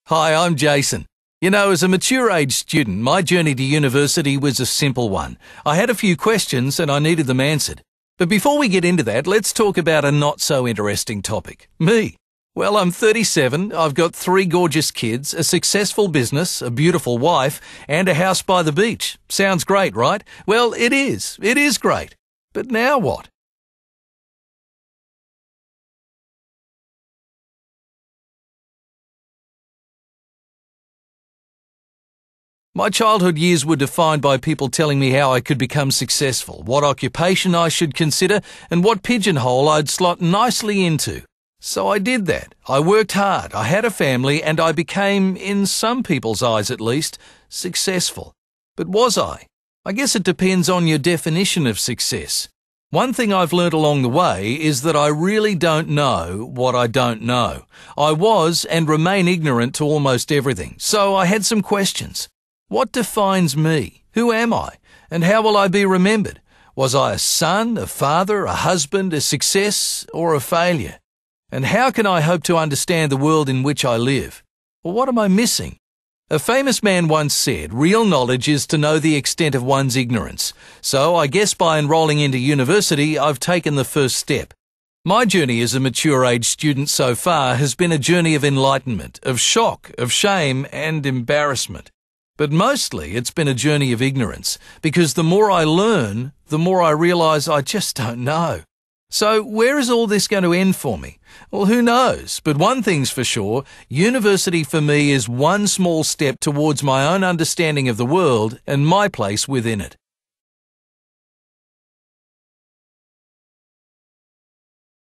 Hi, I'm Jason. You know, as a mature age student, my journey to university was a simple one. I had a few questions and I needed them answered. But before we get into that, let's talk about a not so interesting topic. Me. Well, I'm 37, I've got 3 gorgeous kids, a successful business, a beautiful wife, and a house by the beach. Sounds great, right? Well, it is. It is great. But now what? My childhood years were defined by people telling me how I could become successful, what occupation I should consider, and what pigeonhole I'd slot nicely into. So I did that. I worked hard, I had a family, and I became, in some people's eyes at least, successful. But was I? I guess it depends on your definition of success. One thing I've learnt along the way is that I really don't know what I don't know. I was and remain ignorant to almost everything, so I had some questions. What defines me? Who am I? And how will I be remembered? Was I a son, a father, a husband, a success, or a failure? And how can I hope to understand the world in which I live? Or what am I missing? A famous man once said, real knowledge is to know the extent of one's ignorance. So I guess by enrolling into university, I've taken the first step. My journey as a mature age student so far has been a journey of enlightenment, of shock, of shame, and embarrassment. But mostly it's been a journey of ignorance, because the more I learn, the more I realise I just don't know. So where is all this going to end for me? Well, who knows? But one thing's for sure, university for me is one small step towards my own understanding of the world and my place within it.